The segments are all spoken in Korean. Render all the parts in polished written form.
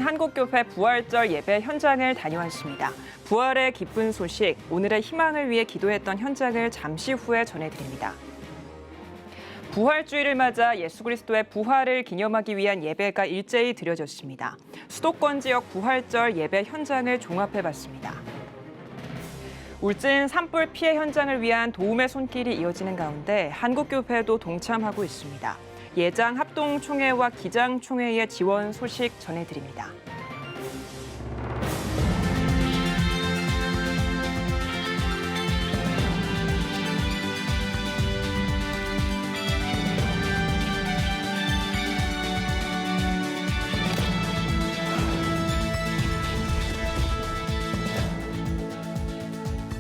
오늘은 한국교회 부활절 예배 현장을 다녀왔습니다. 부활의 기쁜 소식, 오늘의 희망을 위해 기도했던 현장을 잠시 후에 전해드립니다. 부활주의를 맞아 예수 그리스도의 부활을 기념하기 위한 예배가 일제히 드려졌습니다. 수도권 지역 부활절 예배 현장을 종합해봤습니다. 울진 산불 피해 현장을 위한 도움의 손길이 이어지는 가운데 한국교회도 동참하고 있습니다. 예장 합동총회와 기장총회의 지원 소식 전해드립니다.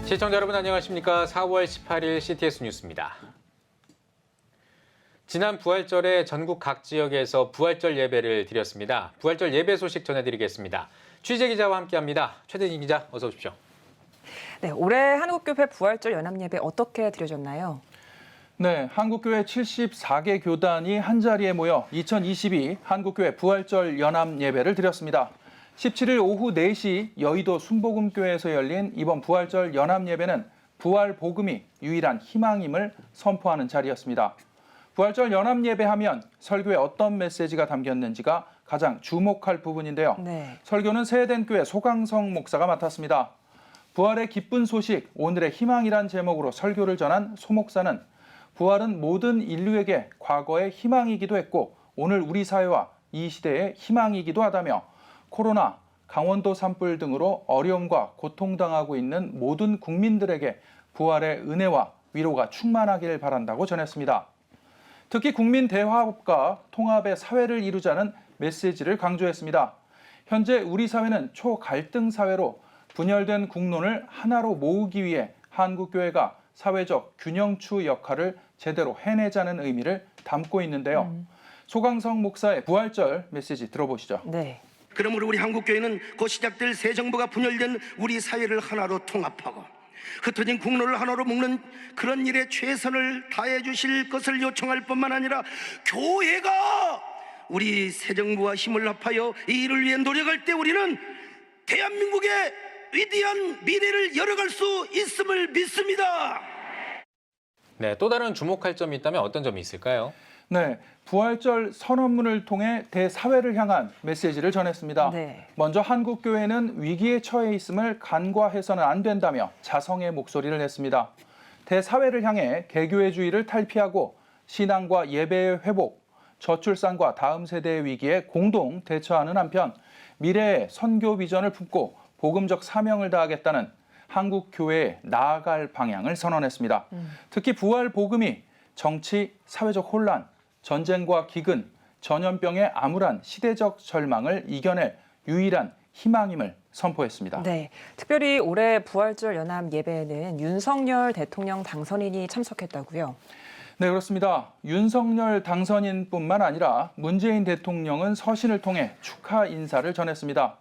시청자 여러분 안녕하십니까? 4월 18일 CTS 뉴스입니다. 지난 부활절에 전국 각 지역에서 부활절 예배를 드렸습니다. 부활절 예배 소식 전해드리겠습니다. 취재기자와 함께합니다. 최대진 기자, 어서 오십시오. 네, 올해 한국교회 부활절 연합예배 어떻게 드려졌나요? 네, 한국교회 74개 교단이 한자리에 모여 2022 한국교회 부활절 연합예배를 드렸습니다. 17일 오후 4시 여의도 순복음교회에서 열린 이번 부활절 연합예배는 부활 복음이 유일한 희망임을 선포하는 자리였습니다. 부활절 연합예배하면 설교에 어떤 메시지가 담겼는지가 가장 주목할 부분인데요. 네. 설교는 세덴교회 소강성 목사가 맡았습니다. 부활의 기쁜 소식, 오늘의 희망이란 제목으로 설교를 전한 소 목사는 부활은 모든 인류에게 과거의 희망이기도 했고 오늘 우리 사회와 이 시대의 희망이기도 하다며 코로나, 강원도 산불 등으로 어려움과 고통당하고 있는 모든 국민들에게 부활의 은혜와 위로가 충만하길 바란다고 전했습니다. 특히 국민 대화합과 통합의 사회를 이루자는 메시지를 강조했습니다. 현재 우리 사회는 초갈등 사회로 분열된 국론을 하나로 모으기 위해 한국교회가 사회적 균형추 역할을 제대로 해내자는 의미를 담고 있는데요. 소강성 목사의 부활절 메시지 들어보시죠. 네. 그러므로 우리 한국교회는 곧 시작될 새 정부가 분열된 우리 사회를 하나로 통합하고 흩어진 국론을 하나로 묶는 그런 일에 최선을 다해 주실 것을 요청할 뿐만 아니라 교회가 우리 새 정부와 힘을 합하여 이 일을 위해 노력할 때 우리는 대한민국의 위대한 미래를 열어갈 수 있음을 믿습니다. 네, 또 다른 주목할 점이 있다면 어떤 점이 있을까요? 네, 부활절 선언문을 통해 대사회를 향한 메시지를 전했습니다. 네. 먼저 한국교회는 위기에 처해 있음을 간과해서는 안 된다며 자성의 목소리를 냈습니다. 대사회를 향해 개교회주의를 탈피하고 신앙과 예배의 회복, 저출산과 다음 세대의 위기에 공동 대처하는 한편 미래의 선교 비전을 품고 복음적 사명을 다하겠다는 한국교회의 나아갈 방향을 선언했습니다. 특히 부활 복음이 정치, 사회적 혼란, 전쟁과 기근, 전염병의 암울한 시대적 절망을 이겨낼 유일한 희망임을 선포했습니다. 네, 특별히 올해 부활절 연합 예배에는 윤석열 대통령 당선인이 참석했다고요? 네, 그렇습니다. 윤석열 당선인뿐만 아니라 문재인 대통령은 서신을 통해 축하 인사를 전했습니다.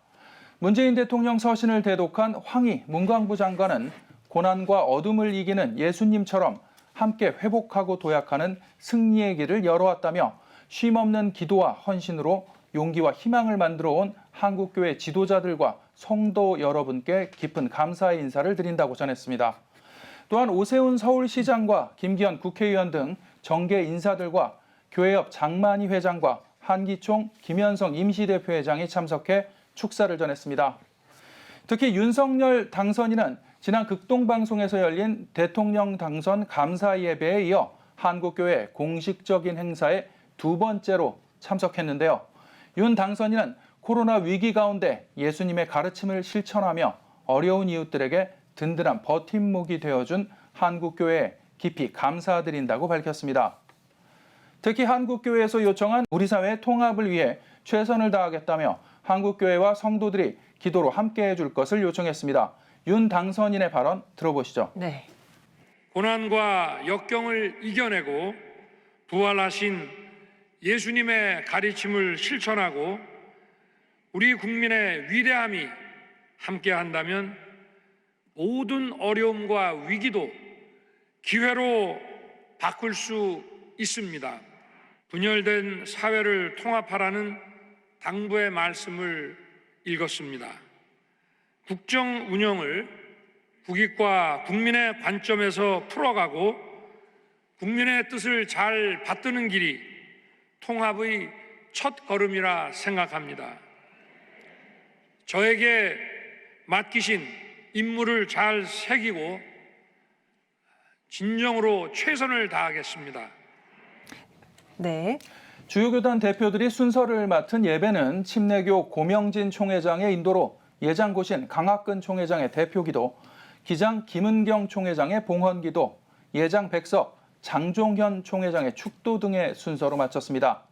문재인 대통령 서신을 대독한 황희 문광부 장관은 고난과 어둠을 이기는 예수님처럼 함께 회복하고 도약하는 승리의 길을 열어왔다며 쉼없는 기도와 헌신으로 용기와 희망을 만들어온 한국교회 지도자들과 성도 여러분께 깊은 감사의 인사를 드린다고 전했습니다. 또한 오세훈 서울시장과 김기현 국회의원 등 정계 인사들과 교회협 장만희 회장과 한기총 김현성 임시대표회장이 참석해 축사를 전했습니다. 특히 윤석열 당선인은 지난 극동방송에서 열린 대통령 당선 감사 예배에 이어 한국교회 공식적인 행사에 두 번째로 참석했는데요. 윤 당선인은 코로나 위기 가운데 예수님의 가르침을 실천하며 어려운 이웃들에게 든든한 버팀목이 되어준 한국교회에 깊이 감사드린다고 밝혔습니다. 특히 한국교회에서 요청한 우리 사회의 통합을 위해 최선을 다하겠다며 한국교회와 성도들이 기도로 함께해 줄 것을 요청했습니다. 윤 당선인의 발언 들어보시죠. 네. 고난과 역경을 이겨내고 부활하신 예수님의 가르침을 실천하고 우리 국민의 위대함이 함께한다면 모든 어려움과 위기도 기회로 바꿀 수 있습니다. 분열된 사회를 통합하라는 당부의 말씀을 읽었습니다. 국정 운영을 국익과 국민의 관점에서 풀어가고 국민의 뜻을 잘 받드는 길이 통합의 첫 걸음이라 생각합니다. 저에게 맡기신 임무를 잘 새기고 진정으로 최선을 다하겠습니다. 네. 주요 교단 대표들이 순서를 맡은 예배는 침례교 고명진 총회장의 인도로 예장고신 강학근 총회장의 대표기도, 기장 김은경 총회장의 봉헌기도, 예장 백석 장종현 총회장의 축도 등의 순서로 마쳤습니다.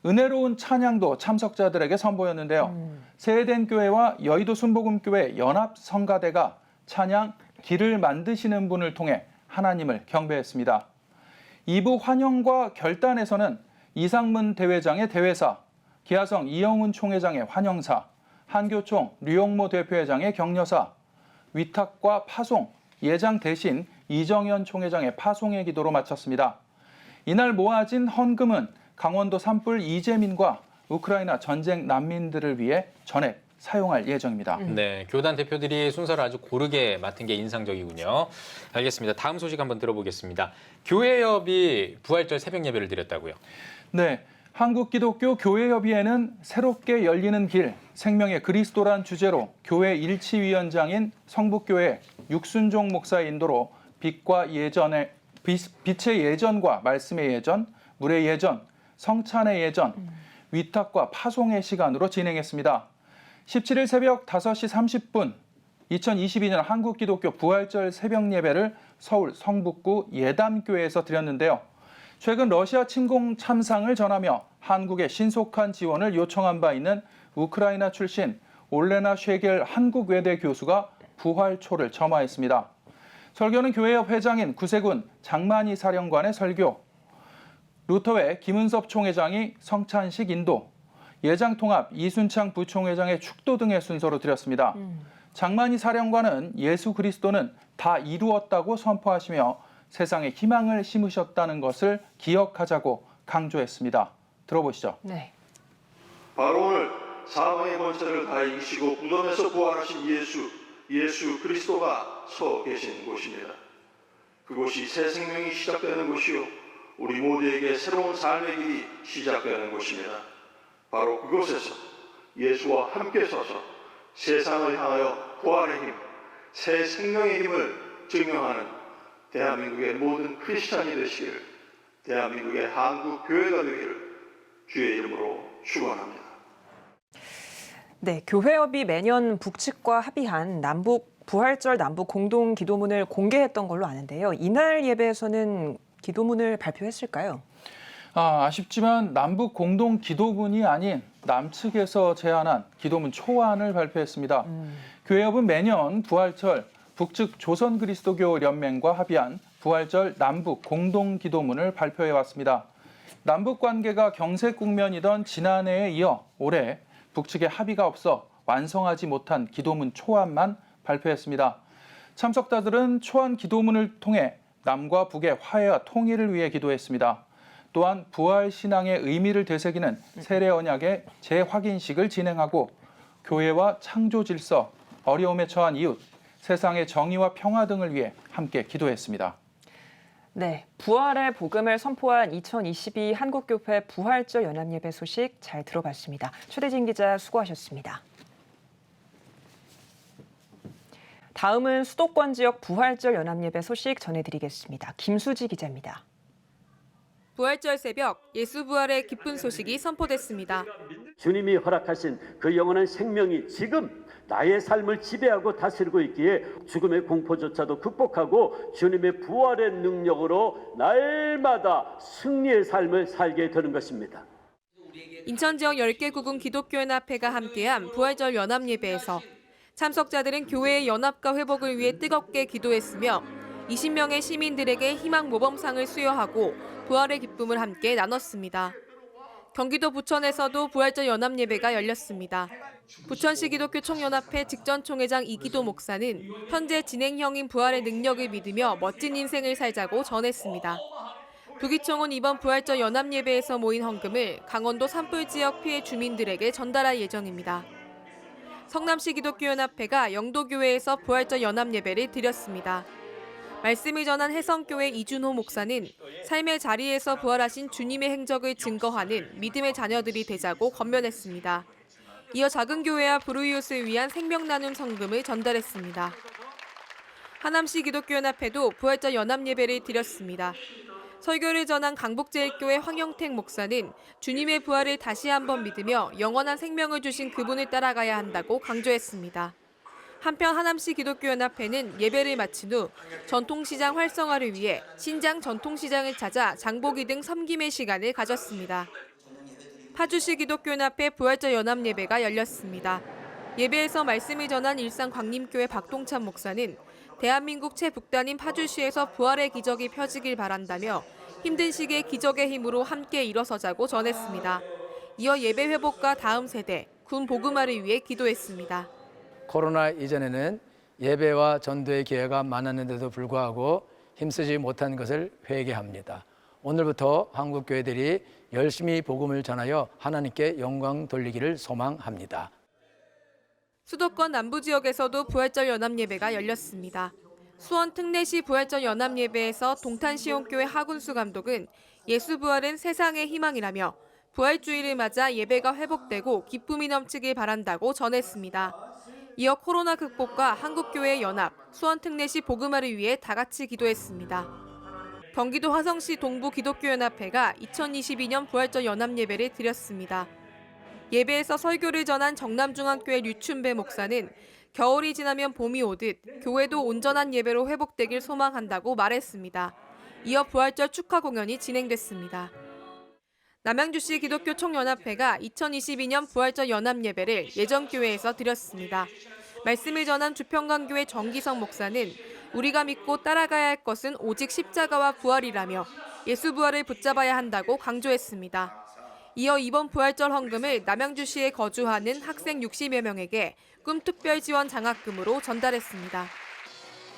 은혜로운 찬양도 참석자들에게 선보였는데요. 세해den교회와 여의도 순복음교회 연합성가대가 찬양 길을 만드시는 분을 통해 하나님을 경배했습니다. 2부 환영과 결단에서는 이상문 대회장의 대회사, 기아성 이영훈 총회장의 환영사, 한교총 류용모 대표회장의 격려사, 위탁과 파송, 예장 대신 이정현 총회장의 파송의 기도로 마쳤습니다. 이날 모아진 헌금은 강원도 산불 이재민과 우크라이나 전쟁 난민들을 위해 전액 사용할 예정입니다. 네, 교단 대표들이 순서를 아주 고르게 맡은 게 인상적이군요. 알겠습니다. 다음 소식 한번 들어보겠습니다. 교회협이 부활절 새벽 예배를 드렸다고요? 네, 한국기독교 교회협의회는 새롭게 열리는 길, 생명의 그리스도란 주제로 교회 일치위원장인 성북교회 육순종 목사의 인도로 빛의 예전과 말씀의 예전, 물의 예전, 성찬의 예전, 위탁과 파송의 시간으로 진행했습니다. 17일 새벽 5시 30분 2022년 한국기독교 부활절 새벽 예배를 서울 성북구 예담교회에서 드렸는데요. 최근 러시아 침공 참상을 전하며 한국의 신속한 지원을 요청한 바 있는 우크라이나 출신 올레나 쉐겔 한국외대 교수가 부활초를 점화했습니다. 설교는 교회협 회장인 구세군 장만희 사령관의 설교, 루터회 김은섭 총회장이 성찬식 인도, 예장통합 이순창 부총회장의 축도 등의 순서로 드렸습니다. 장만희 사령관은 예수 그리스도는 다 이루었다고 선포하시며 세상에 희망을 심으셨다는 것을 기억하자고 강조했습니다. 들어보시죠. 네. 바로 오늘 사망의 권세를 다 이기시고 무덤에서 부활하신 예수 그리스도가 서 계신 곳입니다. 그곳이 새 생명이 시작되는 곳이요 우리 모두에게 새로운 삶의 길이 시작되는 곳입니다. 바로 그곳에서 예수와 함께 서서 세상을 향하여 부활의 힘, 새 생명의 힘을 증명하는 대한민국의 모든 크리스찬이 되시기를, 대한민국의 한국 교회가 되기를 주의 이름으로 축원합니다. 네, 교회협이 매년 북측과 합의한 부활절 남북 공동 기도문을 공개했던 걸로 아는데요. 이날 예배에서는 기도문을 발표했을까요? 아쉽지만 남북 공동 기도문이 아닌 남측에서 제안한 기도문 초안을 발표했습니다. 교회협은 매년 부활절 북측 조선그리스도교 연맹과 합의한 부활절 남북 공동 기도문을 발표해 왔습니다. 남북 관계가 경색 국면이던 지난해에 이어 올해 북측의 합의가 없어 완성하지 못한 기도문 초안만 발표했습니다. 참석자들은 초안 기도문을 통해 남과 북의 화해와 통일을 위해 기도했습니다. 또한 부활 신앙의 의미를 되새기는 세례 언약의 재확인식을 진행하고 교회와 창조 질서, 어려움에 처한 이웃, 세상의 정의와 평화 등을 위해 함께 기도했습니다. 네, 부활의 복음을 선포한 2022 한국교회 부활절 연합예배 소식 잘 들어봤습니다. 최대진 기자 수고하셨습니다. 다음은 수도권 지역 부활절 연합예배 소식 전해드리겠습니다. 김수지 기자입니다. 부활절 새벽 예수 부활의 기쁜 소식이 선포됐습니다. 주님이 허락하신 그 영원한 생명이 지금 나의 삶을 지배하고 다스리고 있기에 죽음의 공포조차도 극복하고 주님의 부활의 능력으로 날마다 승리의 삶을 살게 되는 것입니다. 인천 지역 10개 구군 기독교연합회가 함께한 부활절 연합예배에서 참석자들은 교회의 연합과 회복을 위해 뜨겁게 기도했으며 20명의 시민들에게 희망 모범상을 수여하고 부활의 기쁨을 함께 나눴습니다. 경기도 부천에서도 부활절 연합예배가 열렸습니다. 부천시 기독교 총연합회 직전 총회장 이기도 목사는 현재 진행형인 부활의 능력을 믿으며 멋진 인생을 살자고 전했습니다. 부기총은 이번 부활절 연합예배에서 모인 헌금을 강원도 산불 지역 피해 주민들에게 전달할 예정입니다. 성남시 기독교연합회가 영도교회에서 부활절 연합예배를 드렸습니다. 말씀을 전한 혜성교회 이준호 목사는 삶의 자리에서 부활하신 주님의 행적을 증거하는 믿음의 자녀들이 되자고 권면했습니다. 이어 작은 교회와 브루이웃을 위한 생명나눔 성금을 전달했습니다. 하남시 기독교연합회도 부활절 연합예배를 드렸습니다. 설교를 전한 강북제일교회 황영택 목사는 주님의 부활을 다시 한번 믿으며 영원한 생명을 주신 그분을 따라가야 한다고 강조했습니다. 한편 하남시 기독교연합회는 예배를 마친 후 전통시장 활성화를 위해 신장 전통시장을 찾아 장보기 등 섬김의 시간을 가졌습니다. 파주시 기독교연합회 부활절 연합예배가 열렸습니다. 예배에서 말씀을 전한 일산광림교회 박동찬 목사는 대한민국 최북단인 파주시에서 부활의 기적이 펴지길 바란다며 힘든 시기에 기적의 힘으로 함께 일어서자고 전했습니다. 이어 예배 회복과 다음 세대, 군 복음화를 위해 기도했습니다. 코로나 이전에는 예배와 전도의 기회가 많았는데도 불구하고 힘쓰지 못한 것을 회개합니다. 오늘부터 한국 교회들이 열심히 복음을 전하여 하나님께 영광 돌리기를 소망합니다. 수도권 남부 지역에서도 부활절 연합예배가 열렸습니다. 수원 특례시 부활절 연합예배에서 동탄시온교회 하군수 감독은 예수 부활은 세상의 희망이라며 부활주의를 맞아 예배가 회복되고 기쁨이 넘치길 바란다고 전했습니다. 이어 코로나 극복과 한국교회 연합, 수원특례시 복음화를 위해 다 같이 기도했습니다. 경기도 화성시 동부기독교연합회가 2022년 부활절 연합예배를 드렸습니다. 예배에서 설교를 전한 정남중앙교회 류춘배 목사는 겨울이 지나면 봄이 오듯 교회도 온전한 예배로 회복되길 소망한다고 말했습니다. 이어 부활절 축하 공연이 진행됐습니다. 남양주시 기독교총연합회가 2022년 부활절 연합예배를 예전교회에서 드렸습니다. 말씀을 전한 주평강교회 정기성 목사는 우리가 믿고 따라가야 할 것은 오직 십자가와 부활이라며 예수 부활을 붙잡아야 한다고 강조했습니다. 이어 이번 부활절 헌금을 남양주시에 거주하는 학생 60여 명에게 꿈특별 지원 장학금으로 전달했습니다.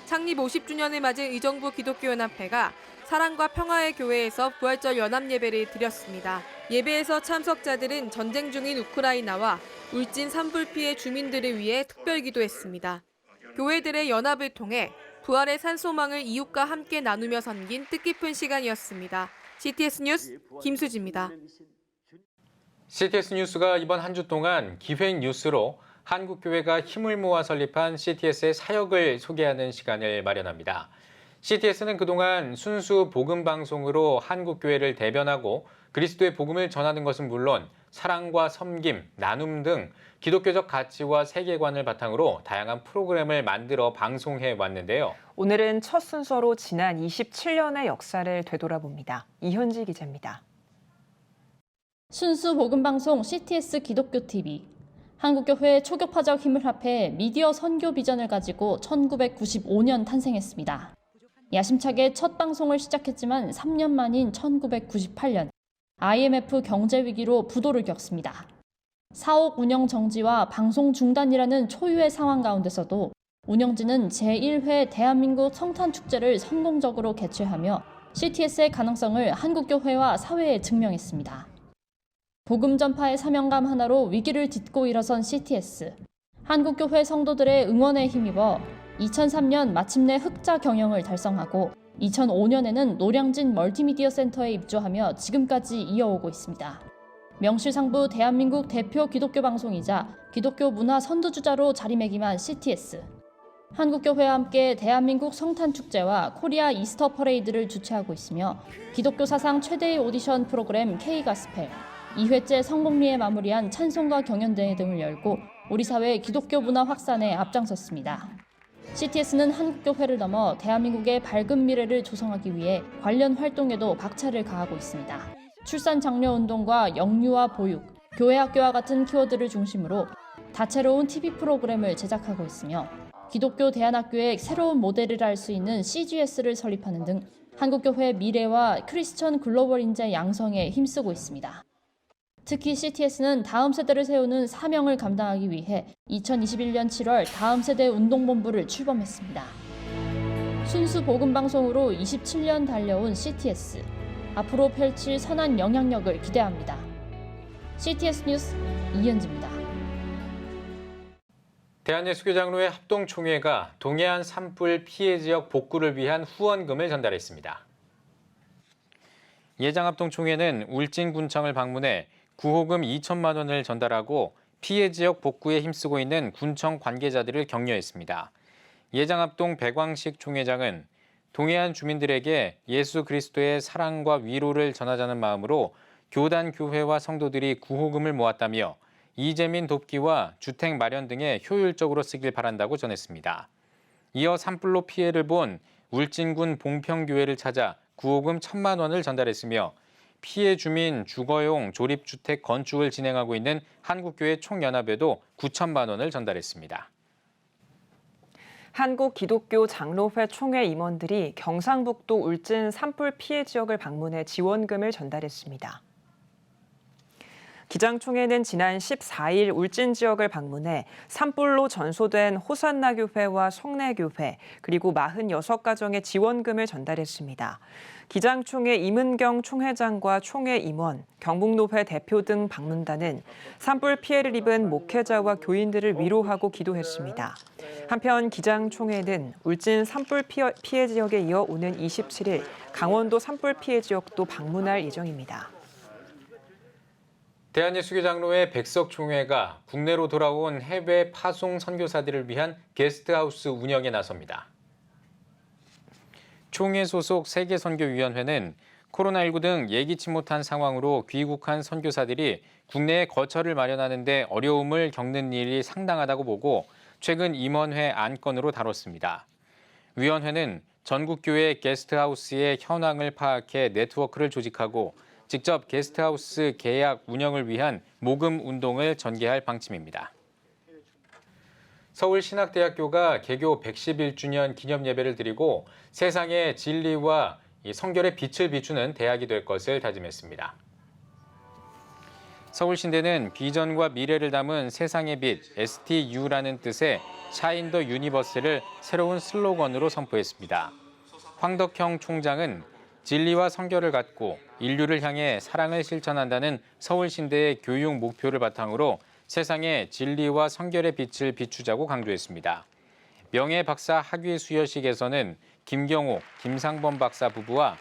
창립 50주년을 맞은 의정부 기독교연합회가 사랑과 평화의 교회에서 부활절 연합예배를 드렸습니다. 예배에서 참석자들은 전쟁 중인 우크라이나와 울진 산불 피해 주민들을 위해 특별 기도했습니다. 교회들의 연합을 통해 부활의 산소망을 이웃과 함께 나누며 섬긴 뜻깊은 시간이었습니다. CTS 뉴스 김수지입니다. CTS 뉴스가 이번 한 주 동안 기획 뉴스로 한국교회가 힘을 모아 설립한 CTS의 사역을 소개하는 시간을 마련합니다. CTS는 그동안 순수 복음 방송으로 한국교회를 대변하고 그리스도의 복음을 전하는 것은 물론 사랑과 섬김, 나눔 등 기독교적 가치와 세계관을 바탕으로 다양한 프로그램을 만들어 방송해 왔는데요. 오늘은 첫 순서로 지난 27년의 역사를 되돌아봅니다. 이현지 기자입니다. 순수 복음방송 CTS 기독교TV. 한국교회의 초교파적 힘을 합해 미디어 선교 비전을 가지고 1995년 탄생했습니다. 야심차게 첫 방송을 시작했지만 3년 만인 1998년 IMF 경제위기로 부도를 겪습니다. 사옥 운영 정지와 방송 중단이라는 초유의 상황 가운데서도 운영진은 제1회 대한민국 성탄축제를 성공적으로 개최하며 CTS의 가능성을 한국교회와 사회에 증명했습니다. 복음 전파의 사명감 하나로 위기를 딛고 일어선 CTS. 한국교회 성도들의 응원에 힘입어 2003년 마침내 흑자 경영을 달성하고 2005년에는 노량진 멀티미디어 센터에 입주하며 지금까지 이어오고 있습니다. 명실상부 대한민국 대표 기독교 방송이자 기독교 문화 선두주자로 자리매김한 CTS. 한국교회와 함께 대한민국 성탄축제와 코리아 이스터 퍼레이드를 주최하고 있으며 기독교 사상 최대의 오디션 프로그램 K가스펠, 2회째 성공리에 마무리한 찬송가 경연대회 등을 열고 우리 사회 기독교 문화 확산에 앞장섰습니다. CTS는 한국교회를 넘어 대한민국의 밝은 미래를 조성하기 위해 관련 활동에도 박차를 가하고 있습니다. 출산 장려 운동과 영유아 보육, 교회 학교와 같은 키워드를 중심으로 다채로운 TV 프로그램을 제작하고 있으며 기독교 대안학교의 새로운 모델을 알 수 있는 CGS를 설립하는 등 한국교회의 미래와 크리스천 글로벌 인재 양성에 힘쓰고 있습니다. 특히 CTS는 다음 세대를 세우는 사명을 감당하기 위해 2021년 7월 다음 세대 운동본부를 출범했습니다. 순수 복음방송으로 27년 달려온 CTS. 앞으로 펼칠 선한 영향력을 기대합니다. CTS 뉴스 이현지입니다. 대한예수교장로회 합동총회가 동해안 산불 피해 지역 복구를 위한 후원금을 전달했습니다. 예장합동총회는 울진군청을 방문해 구호금 2천만 원을 전달하고 피해 지역 복구에 힘쓰고 있는 군청 관계자들을 격려했습니다. 예장합동 백왕식 총회장은 동해안 주민들에게 예수 그리스도의 사랑과 위로를 전하자는 마음으로 교단 교회와 성도들이 구호금을 모았다며 이재민 돕기와 주택 마련 등에 효율적으로 쓰길 바란다고 전했습니다. 이어 산불로 피해를 본 울진군 봉평교회를 찾아 구호금 1,000만 원을 전달했으며 피해 주민 주거용 조립주택 건축을 진행하고 있는 한국교회 총연합에도 9천만 원을 전달했습니다. 한국기독교 장로회 총회 임원들이 경상북도 울진 산불 피해 지역을 방문해 지원금을 전달했습니다. 기장총회는 지난 14일 울진 지역을 방문해 산불로 전소된 호산나 교회와 성내교회 그리고 46가정에 지원금을 전달했습니다. 기장총회 임은경 총회장과 총회 임원, 경북노회 대표 등 방문단은 산불 피해를 입은 목회자와 교인들을 위로하고 기도했습니다. 한편 기장총회는 울진 산불 피해 지역에 이어 오는 27일 강원도 산불 피해 지역도 방문할 예정입니다. 대한예수교장로회 백석총회가 국내로 돌아온 해외 파송 선교사들을 위한 게스트하우스 운영에 나섭니다. 총회 소속 세계선교위원회는 코로나19 등 예기치 못한 상황으로 귀국한 선교사들이 국내에 거처를 마련하는 데 어려움을 겪는 일이 상당하다고 보고 최근 임원회 안건으로 다뤘습니다. 위원회는 전국교회 게스트하우스의 현황을 파악해 네트워크를 조직하고 직접 게스트하우스 계약 운영을 위한 모금 운동을 전개할 방침입니다. 서울신학대학교가 개교 111주년 기념 예배를 드리고 세상의 진리와 성결의 빛을 비추는 대학이 될 것을 다짐했습니다. 서울신대는 비전과 미래를 담은 세상의 빛 STU라는 뜻의 샤인 더 유니버스를 새로운 슬로건으로 선포했습니다. 황덕형 총장은 진리와 성결을 갖고 인류를 향해 사랑을 실천한다는 서울신대의 교육 목표를 바탕으로 세상에 진리와 성결의 빛을 비추자고 강조했습니다. 명예 박사 학위 수여식에서는 김경옥, 김상범 박사 부부와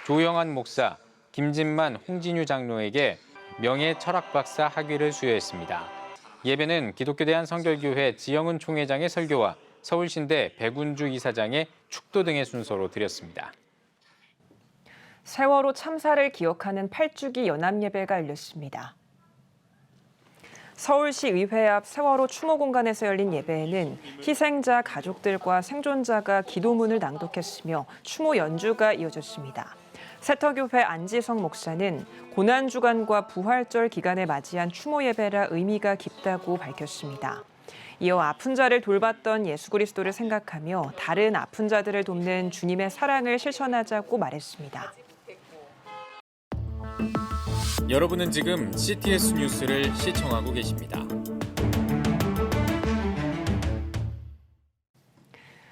조영환 목사, 김진만, 홍진유 장로에게 명예 철학 박사 학위를 수여했습니다. 예배는 기독교 대한성결교회 지영은 총회장의 설교와 서울신대 백운주 이사장의 축도 등의 순서로 드렸습니다. 세월호 참사를 기억하는 8주기 연합예배가 열렸습니다. 서울시 의회 앞 세월호 추모공간에서 열린 예배에는 희생자 가족들과 생존자가 기도문을 낭독했으며 추모 연주가 이어졌습니다. 세터교회 안지성 목사는 고난주간과 부활절 기간에 맞이한 추모 예배라 의미가 깊다고 밝혔습니다. 이어 아픈 자를 돌봤던 예수 그리스도를 생각하며 다른 아픈 자들을 돕는 주님의 사랑을 실천하자고 말했습니다. 여러분은 지금 CTS 뉴스를 시청하고 계십니다.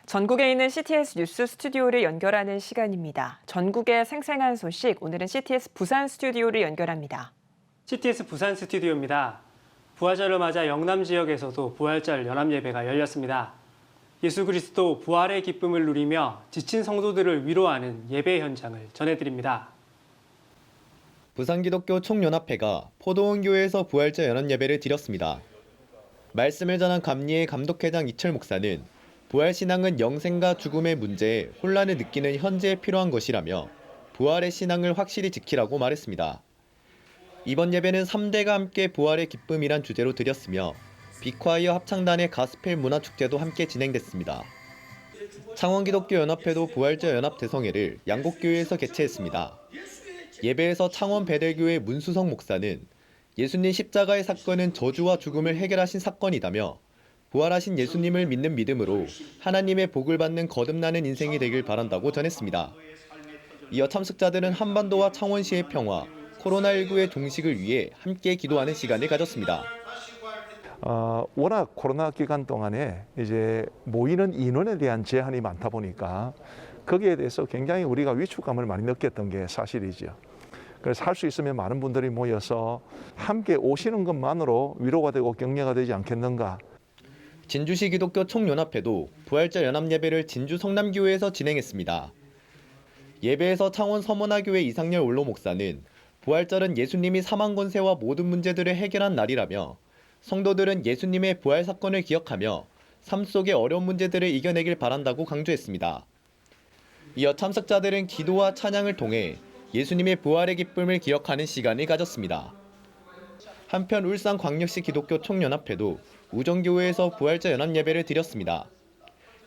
전국에 있는 CTS 뉴스 스튜디오를 연결하는 시간입니다. 전국의 생생한 소식, 오늘은 CTS 부산 스튜디오를 연결합니다. CTS 부산 스튜디오입니다. 부활절을 맞아 영남 지역에서도 부활절 연합예배가 열렸습니다. 예수 그리스도 부활의 기쁨을 누리며 지친 성도들을 위로하는 예배 현장을 전해드립니다. 부산기독교 총연합회가 포도원교회에서 부활절 연합예배를 드렸습니다. 말씀을 전한 감리의 감독회장 이철 목사는 부활신앙은 영생과 죽음의 문제에 혼란을 느끼는 현재에 필요한 것이라며 부활의 신앙을 확실히 지키라고 말했습니다. 이번 예배는 3대가 함께 부활의 기쁨이란 주제로 드렸으며 비콰이어 합창단의 가스펠 문화축제도 함께 진행됐습니다. 창원기독교연합회도 부활절 연합 대성회를 양곡교회에서 개최했습니다. 예배에서 창원 베델교회 문수성 목사는 예수님 십자가의 사건은 저주와 죽음을 해결하신 사건이다며 부활하신 예수님을 믿는 믿음으로 하나님의 복을 받는 거듭나는 인생이 되길 바란다고 전했습니다. 이어 참석자들은 한반도와 창원시의 평화, 코로나19의 종식을 위해 함께 기도하는 시간을 가졌습니다. 워낙 코로나 기간 동안에 이제 모이는 인원에 대한 제한이 많다 보니까 거기에 대해서 굉장히 우리가 위축감을 많이 느꼈던 게 사실이죠. 그래서 할 수 있으면 많은 분들이 모여서 함께 오시는 것만으로 위로가 되고 격려가 되지 않겠는가. 진주시 기독교 총연합회도 부활절 연합예배를 진주 성남교회에서 진행했습니다. 예배에서 창원 서문화교회 이상열 원로 목사는 부활절은 예수님이 사망 권세와 모든 문제들을 해결한 날이라며 성도들은 예수님의 부활 사건을 기억하며 삶 속의 어려운 문제들을 이겨내길 바란다고 강조했습니다. 이어 참석자들은 기도와 찬양을 통해 예수님의 부활의 기쁨을 기억하는 시간을 가졌습니다. 한편 울산광역시 기독교 총연합회도 우정교회에서 부활절 연합예배를 드렸습니다.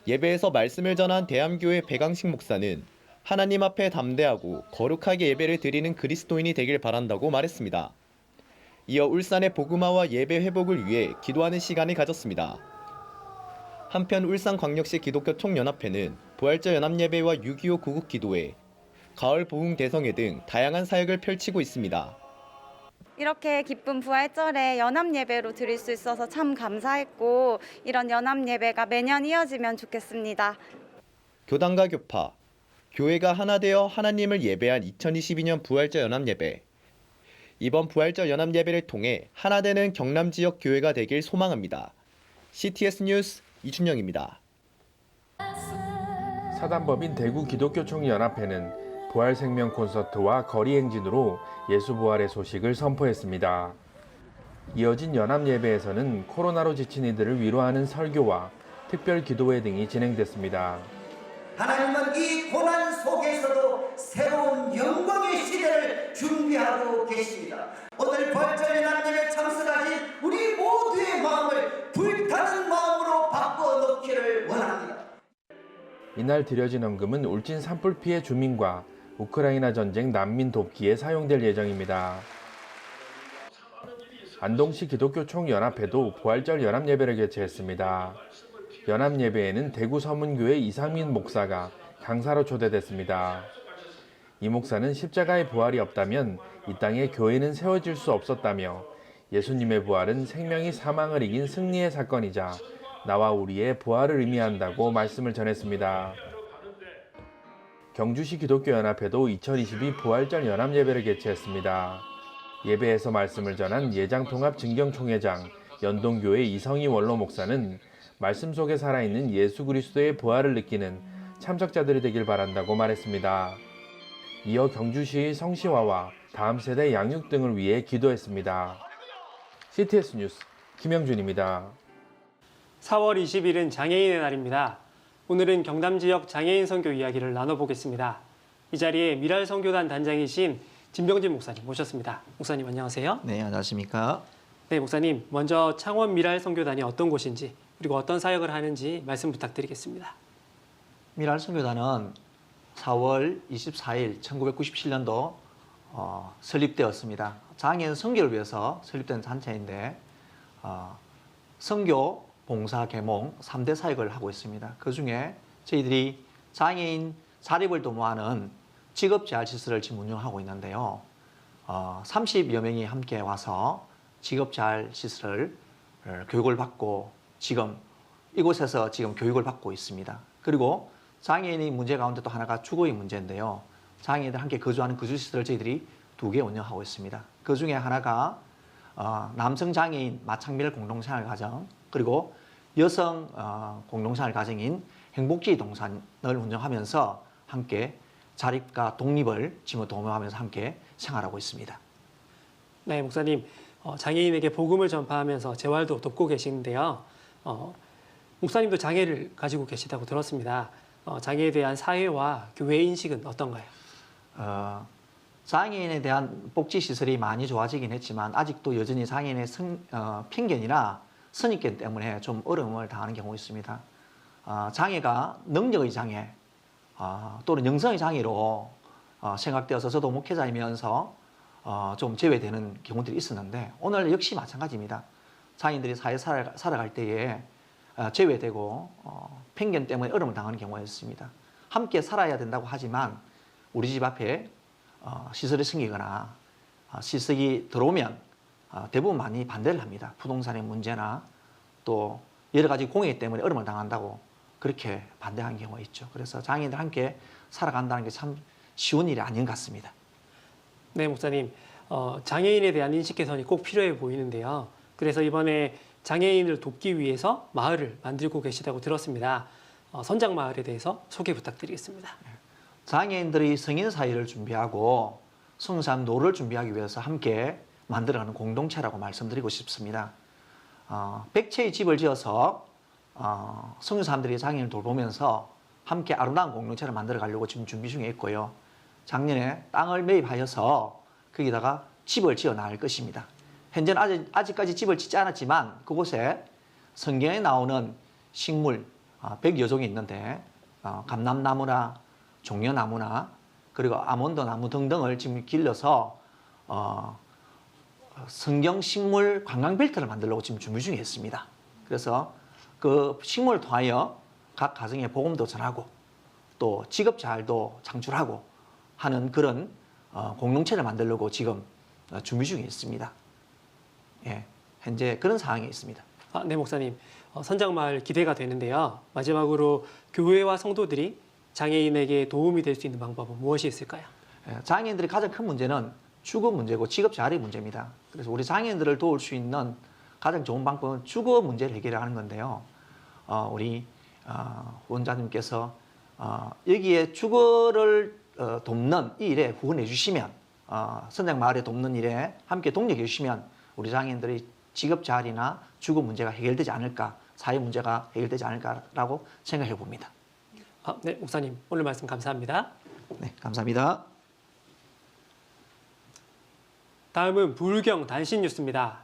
예배에서 말씀을 전한 대암교회 배강식 목사는 하나님 앞에 담대하고 거룩하게 예배를 드리는 그리스도인이 되길 바란다고 말했습니다. 이어 울산의 복음화와 예배 회복을 위해 기도하는 시간을 가졌습니다. 한편 울산광역시 기독교 총연합회는 부활절 연합예배와 6.25 구국기도회, 가을 보흥 대성회 등 다양한 사역을 펼치고 있습니다. 이렇게 기쁜 부활절에 연합예배로 드릴 수 있어서 참 감사했고 이런 연합예배가 매년 이어지면 좋겠습니다. 교단과 교파, 교회가 하나 되어 하나님을 예배한 2022년 부활절 연합예배. 이번 부활절 연합예배를 통해 하나 되는 경남 지역 교회가 되길 소망합니다. CTS 뉴스 이준영입니다. 사단법인 대구 기독교총연합회는 부활생명 콘서트와 거리 행진으로 예수 부활의 소식을 선포했습니다. 이어진 연합예배에서는 코로나로 지친 이들을 위로하는 설교와 특별 기도회 등이 진행됐습니다. 하나님은 이 고난 속에서도 새로운 영광의 시대를 준비하고 계십니다. 오늘 부활절 연합예배 참석하신 우리 모두의 마음을 불타는 마음으로 바꿔놓기를 원합니다. 이날 드려진 헌금은 울진 산불 피해 주민과 우크라이나 전쟁 난민 돕기에 사용될 예정입니다. 안동시 기독교 총연합회도 부활절 연합예배를 개최했습니다. 연합예배에는 대구 서문교회 이상민 목사가 강사로 초대됐습니다. 이 목사는 십자가의 부활이 없다면 이 땅에 교회는 세워질 수 없었다며 예수님의 부활은 생명이 사망을 이긴 승리의 사건이자 나와 우리의 부활을 의미한다고 말씀을 전했습니다. 경주시 기독교연합회도 2022 부활절 연합예배를 개최했습니다. 예배에서 말씀을 전한 예장통합증경총회장 연동교회 이성희 원로 목사는 말씀 속에 살아있는 예수 그리스도의 부활을 느끼는 참석자들이 되길 바란다고 말했습니다. 이어 경주시 성시화와 다음 세대 양육 등을 위해 기도했습니다. CTS 뉴스 김영준입니다. 4월 20일은 장애인의 날입니다. 오늘은 경남 지역 장애인 선교 이야기를 나눠보겠습니다. 이 자리에 미랄 선교단 단장이신 진병진 목사님 모셨습니다. 목사님 안녕하세요. 네, 안녕하십니까. 네, 목사님 먼저 창원 미랄 선교단이 어떤 곳인지 그리고 어떤 사역을 하는지 말씀 부탁드리겠습니다. 미랄 선교단은 4월 24일 1997년도 설립되었습니다. 장애인 선교를 위해서 설립된 단체인데 선교, 봉사, 계몽 3대 사역을 하고 있습니다. 그중에 저희들이 장애인 자립을 도모하는 직업재활시설을 지금 운영하고 있는데요. 30여 명이 함께 와서 직업재활시설을 교육을 받고 지금 이곳에서 지금 교육을 받고 있습니다. 그리고 장애인의 문제 가운데 또 하나가 주거의 문제인데요. 장애인들 함께 거주하는 거주시설을 저희들이 2개 운영하고 있습니다. 그 중에 하나가 남성 장애인 마창밀 공동생활가정 그리고 여성 공동생활가정인 행복지 동산을 운영하면서 함께 자립과 독립을 지금 도모하면서 함께 생활하고 있습니다. 네, 목사님 장애인에게 복음을 전파하면서 재활도 돕고 계시는데요. 목사님도 장애를 가지고 계시다고 들었습니다. 장애에 대한 사회와 교회 인식은 어떤가요? 장애인에 대한 복지시설이 많이 좋아지긴 했지만 아직도 여전히 장애인의 편견이나 선입견 때문에 좀 어려움을 당하는 경우가 있습니다. 장애가 능력의 장애 또는 영성의 장애로 생각되어서 저도 목회자이면서 좀 제외되는 경우들이 있었는데 오늘 역시 마찬가지입니다. 장애인들이 사회에 살아갈 때에 제외되고 편견 때문에 어려움을 당하는 경우가 있습니다. 함께 살아야 된다고 하지만 우리 집 앞에 시설이 생기거나 시설이 들어오면 대부분 많이 반대를 합니다. 부동산의 문제나 또 여러 가지 공해 때문에 어려움을 당한다고 그렇게 반대하는 경우가 있죠. 그래서 장애인들 함께 살아간다는 게 참 쉬운 일이 아닌 것 같습니다. 네, 목사님. 장애인에 대한 인식 개선이 꼭 필요해 보이는데요. 그래서 이번에 장애인을 돕기 위해서 마을을 만들고 계시다고 들었습니다. 선장마을에 대해서 소개 부탁드리겠습니다. 장애인들이 성인 사회를 준비하고 성삼 노를 준비하기 위해서 함께 만들어가는 공동체라고 말씀드리고 싶습니다. 100채의 집을 지어서 성인 사람들이 장애인을 돌보면서 함께 아름다운 공동체를 만들어 가려고 지금 준비 중에 있고요. 작년에 땅을 매입하여서 거기다가 집을 지어 나갈 것입니다. 현재는 아직까지 집을 짓지 않았지만 그곳에 성경에 나오는 식물 100여 종이 있는데 감람나무나 종려나무나 그리고 아몬드 나무 등등을 지금 길러서 성경 식물 관광 벨트를 만들려고 지금 준비 중에 있습니다. 그래서 그 식물을 통하여 각 가정에 복음도 전하고 또 직업 자활도 창출하고 하는 그런 공동체를 만들려고 지금 준비 중에 있습니다. 예, 현재 그런 상황에 있습니다. 네, 목사님. 선장마을 기대가 되는데요. 마지막으로 교회와 성도들이 장애인에게 도움이 될 수 있는 방법은 무엇이 있을까요? 장애인들의 가장 큰 문제는 주거 문제고 직업 자활의 문제입니다. 그래서 우리 장애인들을 도울 수 있는 가장 좋은 방법은 주거 문제를 해결하는 건데요. 우리 후원자님께서 여기에 주거를 돕는 이 일에 후원해 주시면 선장마을에 돕는 일에 함께 동력해 주시면 우리 장애인들의 직업 자활이나 주거 문제가 해결되지 않을까, 사회 문제가 해결되지 않을까라고 생각해 봅니다. 네, 목사님 오늘 말씀 감사합니다. 네, 감사합니다. 다음은 불경 단신 뉴스입니다.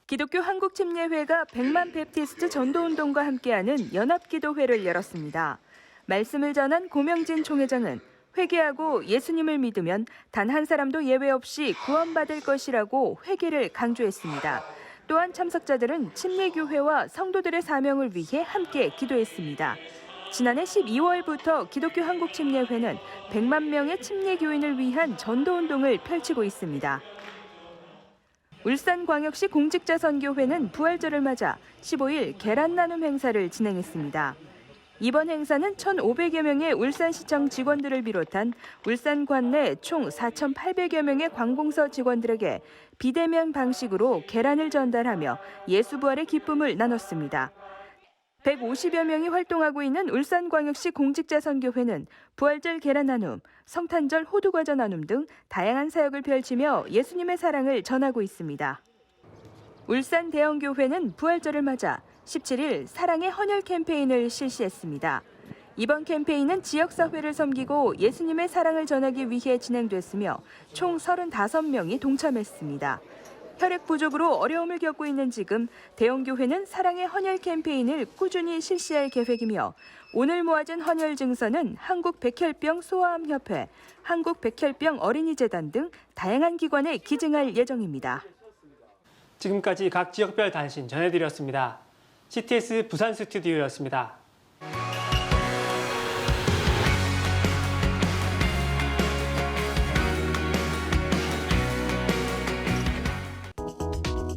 기독교 한국침례회가 100만 베프티스트 전도운동과 함께하는 연합기도회를 열었습니다. 말씀을 전한 고명진 총회장은 회개하고 예수님을 믿으면 단 한 사람도 예외 없이 구원받을 것이라고 회개를 강조했습니다. 또한 참석자들은 침례교회와 성도들의 사명을 위해 함께 기도했습니다. 지난해 12월부터 기독교 한국침례회는 100만 명의 침례교인을 위한 전도운동을 펼치고 있습니다. 울산광역시 공직자선교회는 부활절을 맞아 15일 계란 나눔 행사를 진행했습니다. 이번 행사는 1,500여 명의 울산시청 직원들을 비롯한 울산관 내 총 4,800여 명의 관공서 직원들에게 비대면 방식으로 계란을 전달하며 예수부활의 기쁨을 나눴습니다. 150여 명이 활동하고 있는 울산광역시 공직자선교회는 부활절 계란 나눔, 성탄절 호두과자 나눔 등 다양한 사역을 펼치며 예수님의 사랑을 전하고 있습니다. 울산 대형교회는 부활절을 맞아 17일 사랑의 헌혈 캠페인을 실시했습니다. 이번 캠페인은 지역사회를 섬기고 예수님의 사랑을 전하기 위해 진행됐으며 총 35명이 동참했습니다. 혈액 부족으로 어려움을 겪고 있는 지금 대형교회는 사랑의 헌혈 캠페인을 꾸준히 실시할 계획이며 오늘 모아진 헌혈 증서는 한국백혈병 소아암협회, 한국백혈병 어린이재단 등 다양한 기관에 기증할 예정입니다. 지금까지 각 지역별 단신 전해드렸습니다. CTS 부산 스튜디오였습니다.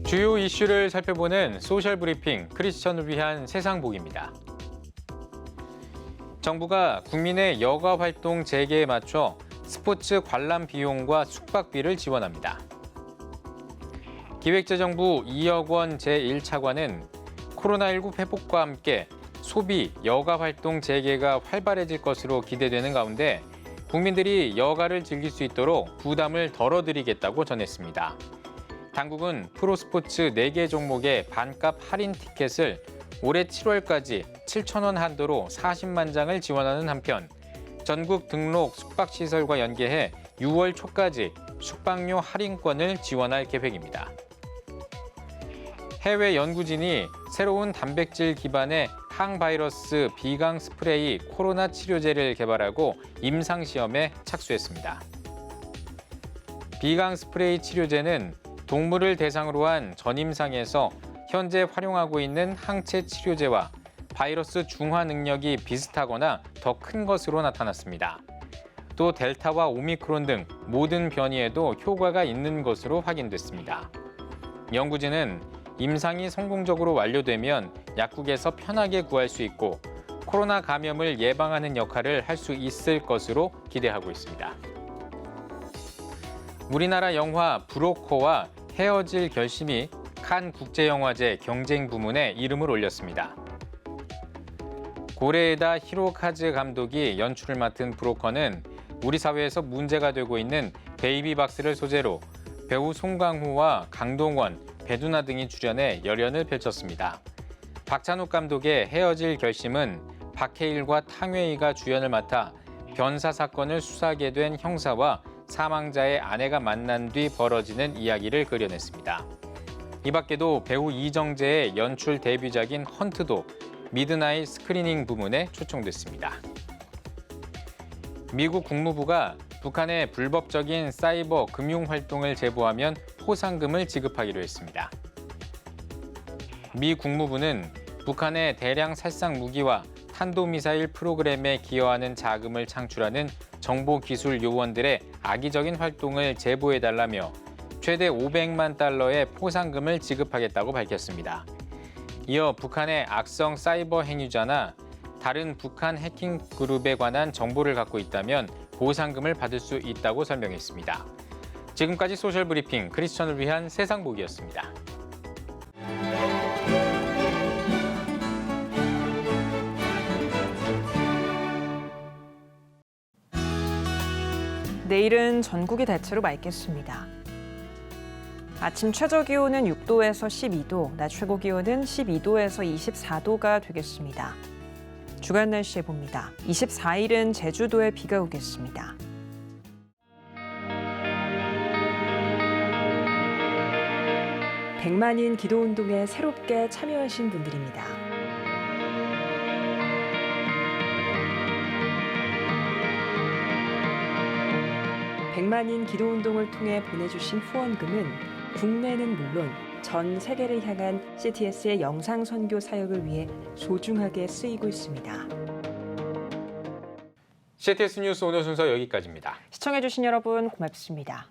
주요 이슈를 살펴보는 소셜 브리핑 크리스천을 위한 세상복입니다. 정부가 국민의 여가 활동 재개에 맞춰 스포츠 관람 비용과 숙박비를 지원합니다. 기획재정부 2억 원 제1차관은 코로나19 회복과 함께 소비, 여가 활동 재개가 활발해질 것으로 기대되는 가운데 국민들이 여가를 즐길 수 있도록 부담을 덜어드리겠다고 전했습니다. 당국은 프로스포츠 4개 종목의 반값 할인 티켓을 올해 7월까지 7,000원 한도로 40만 장을 지원하는 한편 전국 등록 숙박시설과 연계해 6월 초까지 숙박료 할인권을 지원할 계획입니다. 해외 연구진이 새로운 단백질 기반의 항바이러스 비강 스프레이 코로나 치료제를 개발하고 임상시험에 착수했습니다. 비강 스프레이 치료제는 동물을 대상으로 한 전임상에서 현재 활용하고 있는 항체 치료제와 바이러스 중화 능력이 비슷하거나 더 큰 것으로 나타났습니다. 또 델타와 오미크론 등 모든 변이에도 효과가 있는 것으로 확인됐습니다. 연구진은 임상이 성공적으로 완료되면 약국에서 편하게 구할 수 있고 코로나 감염을 예방하는 역할을 할 수 있을 것으로 기대하고 있습니다. 우리나라 영화 브로커와 헤어질 결심이 칸 국제영화제 경쟁 부문에 이름을 올렸습니다. 고레에다 히로카즈 감독이 연출을 맡은 브로커는 우리 사회에서 문제가 되고 있는 베이비박스를 소재로 배우 송강호와 강동원, 배두나 등이 출연해 열연을 펼쳤습니다. 박찬욱 감독의 헤어질 결심은 박해일과 탕웨이가 주연을 맡아 변사 사건을 수사하게 된 형사와 사망자의 아내가 만난 뒤 벌어지는 이야기를 그려냈습니다. 이 밖에도 배우 이정재의 연출 데뷔작인 헌트도 미드나잇 스크리닝 부문에 초청됐습니다. 미국 국무부가 북한의 불법적인 사이버 금융 활동을 제보하면 포상금을 지급하기로 했습니다. 미 국무부는 북한의 대량 살상 무기와 탄도미사일 프로그램에 기여하는 자금을 창출하는 정보기술 요원들의 악의적인 활동을 제보해달라며 최대 500만 달러의 포상금을 지급하겠다고 밝혔습니다. 이어 북한의 악성 사이버 행위자나 다른 북한 해킹 그룹에 관한 정보를 갖고 있다면 보상금을 받을 수 있다고 설명했습니다. 지금까지 소셜브리핑 크리스천을 위한 세상보기였습니다. 내일은 전국이 대체로 맑겠습니다. 아침 최저 기온은 6도에서 12도, 낮 최고 기온은 12도에서 24도가 되겠습니다. 주간 날씨 봅니다. 24일은 제주도에 비가 오겠습니다. 백만인 기도운동에 새롭게 참여하신 분들입니다. 백만인 기도운동을 통해 보내주신 후원금은 국내는 물론 전 세계를 향한 CTS의 영상 선교 사역을 위해 소중하게 쓰이고 있습니다. CTS 뉴스 오늘 순서 여기까지입니다. 시청해주신 여러분 고맙습니다.